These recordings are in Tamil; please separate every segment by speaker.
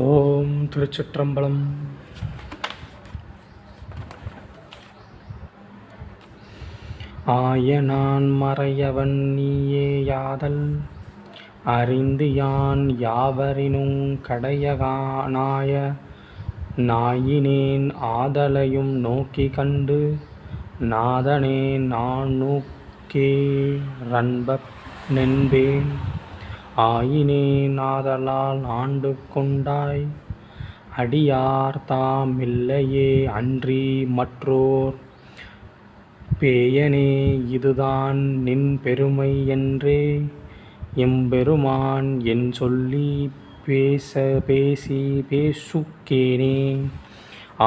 Speaker 1: ஓம் திருச்சிற்றம்பலம். ஆயனான் மறையவன் நீயேயாதல் அறிந்து யான் யாவரினுங் கடையனாய நாயினேன் ஆதலையும் நோக்கிக் கண்டு நாதனே நானூக்கே ரன்பனென்பேன் ஆயினேன் ஆதலால் ஆண்டு கொண்டாய் அடியார் தாமில்லையே அன்றி மற்றோர் பேயனே இதுதான் நின் பெருமை என்றே எம்பெருமான் என் சொல்லி பேசுக்கேனே.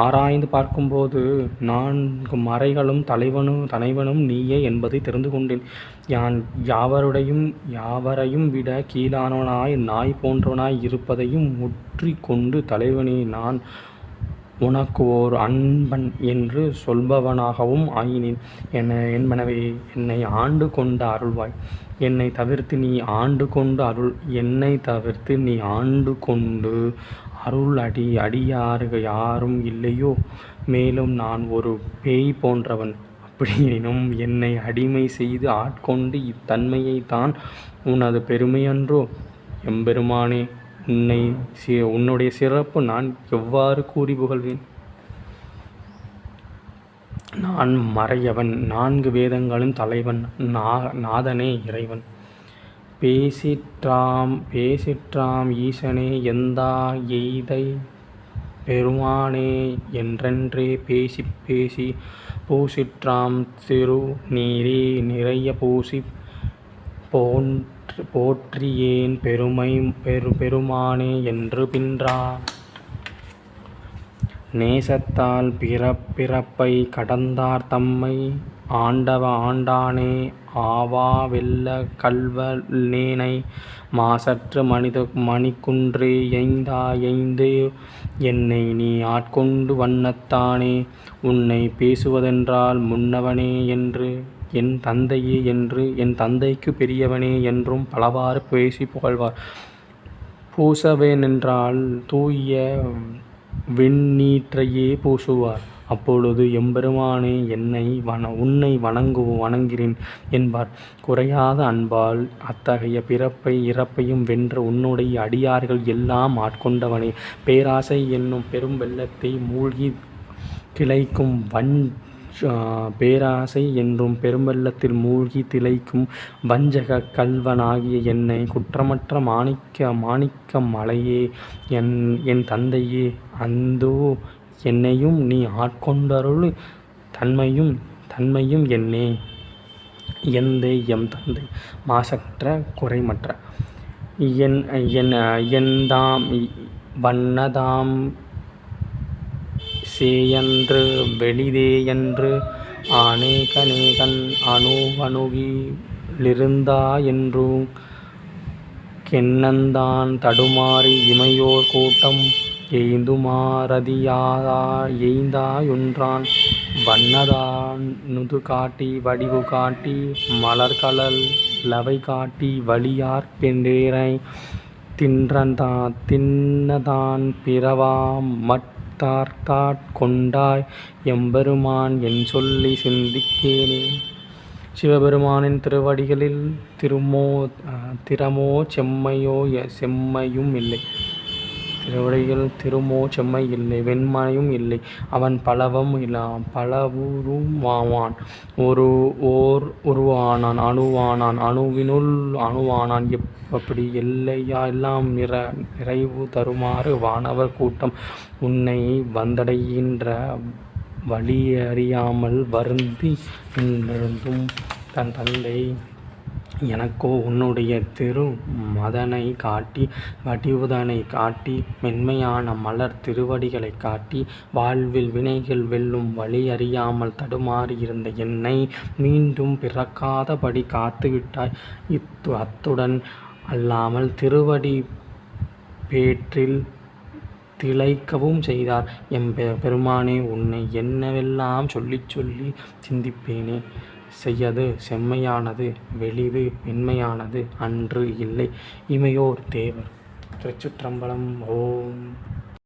Speaker 1: ஆராய்ந்து பார்க்கும்போது நான்கு மறைகளும் தலைவனும் நீயே என்பதை தெரிந்து கொண்டேன். யான் யாவரையும் விட கீழானவனாய் நாய் போன்றவனாய் இருப்பதையும் முற்றிக் கொண்டு தலைவனே நான் உனக்கு ஓர் அன்பன் என்று சொல்பவனாகவும் ஆயினேன். என்பனவே என்னை ஆண்டு கொண்டு அருள்வாய். என்னை தவிர்த்து நீ ஆண்டு கொண்டு அருள். என்னை தவிர்த்து நீ ஆண்டு கொண்டு அருள் அடியார்கள் யாரும் இல்லையோ. மேலும் நான் ஒரு பேய் போன்றவன். அப்படியெனும் என்னை அடிமை செய்து ஆட்கொண்டு இத்தன்மையைத்தான் உனது பெருமையன்றோ. எம்பெருமானே, உன்னுடைய சிறப்பு நான் எவ்வாறு கூறி புகழ்வேன்? நான் மறையவன், 4 வேதங்களின் தலைவன், நாதனே இறைவன். பேசிற்றாம் ஈசனே எந்தா எய்தை பெருமானே என்றென்றே பேசி பூசிற்றாம் திருநீரே நிறைய பூசி போற்றியேன் பெருமானே என்று பின்றா நேசத்தால் பிறப்பை கடந்தார் தம்மை ஆண்டானே ஆவா வெல்ல கல்வனேனை மாசற்ற மணிக்குன்றே எய்ந்து என்னை நீ ஆட்கொண்டு வண்ணத்தானே. உன்னை பேசுவதென்றால் முன்னவனே என்று என் தந்தையே என்று என் தந்தைக்கு பெரியவனே என்றும் பலவாறு பேசி புகழ்வார். பூசவேனென்றால் தூய வெண்ணீற்றையே பூசுவார். அப்பொழுது எம்பெருமானே உன்னை வணங்குகிறேன் என்பார். குறையாத அன்பால் அத்தகைய பிறப்பை இறப்பையும் வென்ற உன்னுடைய அடியார்கள் எல்லாம் ஆட்கொண்டவனே. பேராசை என்னும் பெரும் வெள்ளத்தை மூழ்கி திளைக்கும் பேராசை என்றும் பெரும்பெள்ளத்தில் மூழ்கி திளைக்கும் வஞ்சக கல்வனாகிய என்னை குற்றமற்ற மாணிக்க மலையே என் தந்தையே அந்தோ என்னையும் நீ ஆட்கொண்டருள். தன்மையும் என்னே எந்தை எம் தந்தை மாசற்ற குறைமற்ற எந்தாம் வண்ணதாம் சேயன்று வெளிதேயன்று அநேகன் அணுகிலிருந்தா என்றும் கென்னந்தான் தடுமாறி இமையோர் கூட்டம் எய்ந்தாயொன்றான் வண்ணதான் நுது காட்டி வடிவு காட்டி மலர்களல் லவை காட்டி வலியார் பெண்டேரை தின்னதான் பிறவாம் கொண்டாய் எம்பெருமான் என் சொல்லி சிந்திக்கேனே. சிவபெருமானின் திருவடிகளில் திறமோ செம்மையும் இல்லை. திருவடிகள் திருமோ செம்மை இல்லை, வெண்மையும் இல்லை. அவன் பலவுருவாவான். ஓர் உருவானான், அணுவானான், அணுவினுள் அணுவானான். அப்படி எல்லாம் நிறைவு தருமாறு வானவர் கூட்டம் உன்னை வந்தடைகின்ற வழியறியாமல் வருந்தி நின்றும் தன் தந்தை எனக்கோ உன்னுடைய திருமதனை காட்டி வடிவுதனை காட்டி மென்மையான மலர் திருவடிகளை காட்டி வாழ்வில் வினைகள் வெல்லும் வழி அறியாமல் தடுமாறி இருந்த என்னை மீண்டும் பிறக்காதபடி காத்துவிட்டாய். அத்துடன் அல்லாமல் திருவடி பேற்றில் திளைக்கவும் செய்தார். பெருமானே, உன்னை என்னவெல்லாம் சொல்லி சிந்திப்பேனே. செய்யது செம்மையானது வெளிது மென்மையானது அன்று இல்லை. இமையோர் தேவர். திருச்சிற்றம்பலம். ஓம்